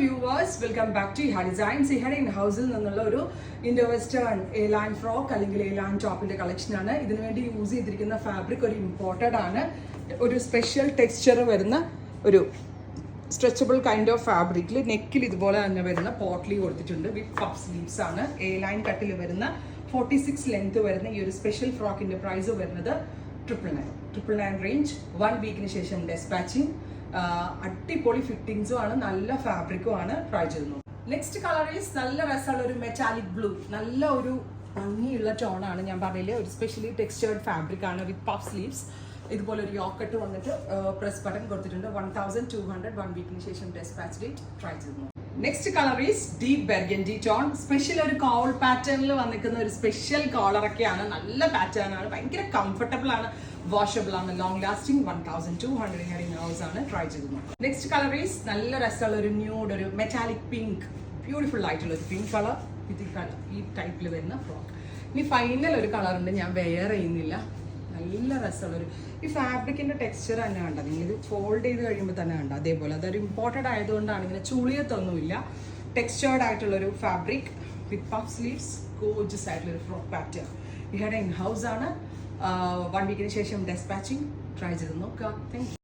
Viewers, welcome back to Iha designs. ഇഹാടെ in ഹൗസിൽ നിന്നുള്ള ഒരു ഇൻഡോ വെസ്റ്റേൺ എലാൻ ഫ്രോക്ക് അല്ലെങ്കിൽ എലാൻ ടോപ്പിന്റെ കളക്ഷനാണ്. ഇതിനു വേണ്ടി യൂസ് ചെയ്തിരിക്കുന്ന ഫാബ്രിക് ഒരു ഇമ്പോർട്ടഡ് ആണ്. ഒരു സ്പെഷ്യൽ ടെക്സ്ചർ വരുന്ന ഒരു സ്ട്രെച്ചബിൾ കൈൻഡ് ഓഫ് ഫാബ്രിക്കിൽ നെക്കിൽ ഇതുപോലെ തന്നെ വരുന്ന പോട്ട്ലി കൊടുത്തിട്ടുണ്ട്. വിത്ത് പഫ് സ്ലീവ്സ് ആണ്. എ ലൈൻ കട്ടിൽ വരുന്ന 46 ലെങ്ത് വരുന്ന ഈ ഒരു സ്പെഷ്യൽ ഫ്രോക്കിന്റെ പ്രൈസ് വരുന്നത് 999 റേഞ്ച്. 1 വീക്കിന് ശേഷം ഡെസ്പാച്ചിങ്. അടിപൊളി ഫിറ്റിംഗ്സും ആണ്, നല്ല ഫാബ്രിക്കും ആണ്. ട്രൈ ചെയ്തു. നെക്സ്റ്റ് കളർ ഈസ് നല്ല രസമുള്ള ഒരു മെറ്റാലിക് ബ്ലൂ. നല്ല ഒരു ഭംഗിയുള്ള ടോണാണ്. ഞാൻ പറയില്ലേ, ഒരു സ്പെഷ്യലി ടെക്സ്ചേർഡ് ഫാബ്രിക് ആണ് വിത്ത് പഫ് സ്ലീവ്സ്. ഇതുപോലെ ഒരു യോക്കട്ട് വന്നിട്ട് പ്രസ് ബട്ടൺ കൊടുത്തിട്ടുണ്ട്. 1200 1 വീക്കിന് ശേഷം ഡെസ്പാച്ച് ഡേറ്റ്. ട്രൈ ചെയ്തു. Next colour is deep burgundy tone. Special ഒരു കോൾ പാറ്റേണിൽ വന്നിരിക്കുന്ന ഒരു സ്പെഷ്യൽ കോളറൊക്കെയാണ്. നല്ല പാറ്റേൺ ആണ്, ഭയങ്കര കംഫർട്ടബിൾ ആണ്, വാഷബിൾ ആണ്, ലോങ് ലാസ്റ്റിംഗ്. 1200 ഹെയറിംഗ് ഹൗസ് ആണ്. ട്രൈ ചെയ്തു. നെക്സ്റ്റ് കളർ ഈസ് നല്ല രസമുള്ള ഒരു ന്യൂഡ്, ഒരു മെറ്റാലിക് പിങ്ക്, ബ്യൂട്ടിഫുൾ ആയിട്ടുള്ള ഒരു പിങ്ക് കളർ വിത്ത് ഈ ടൈപ്പിൽ വരുന്ന ഫ്രോക്ക്. ഇനി ഫൈനൽ ഒരു കളർ ഉണ്ട്, ഞാൻ വെയർ ചെയ്യുന്നില്ല. നല്ല രസമുള്ളൊരു ഈ ഫാബ്രിക്കിന്റെ ടെക്സ്ചർ തന്നെ കണ്ട, നിങ്ങൾ ഇത് ഫോൾഡ് ചെയ്ത് കഴിയുമ്പോൾ തന്നെ കണ്ട അതേപോലെ. അതൊരു ഇമ്പോർട്ടഡ് ആയതുകൊണ്ടാണ്, ഇങ്ങനെ ചുളിയത്തൊന്നുമില്ല. ടെക്സ്ചേർഡ് ആയിട്ടുള്ളൊരു ഫാബ്രിക് വിത്ത് പഫ് സ്ലീവ്സ്, ഗോർജസ് ആയിട്ടുള്ളൊരു ഫ്രോക്ക് പാറ്റേൺ. ഇഹയുടെ ഇൻ ഹൗസ് ആണ്. 1 വീക്കിന് ശേഷം ഡെസ്പാച്ചിങ്. ട്രൈ ചെയ്ത് നോക്കാം. Thank you.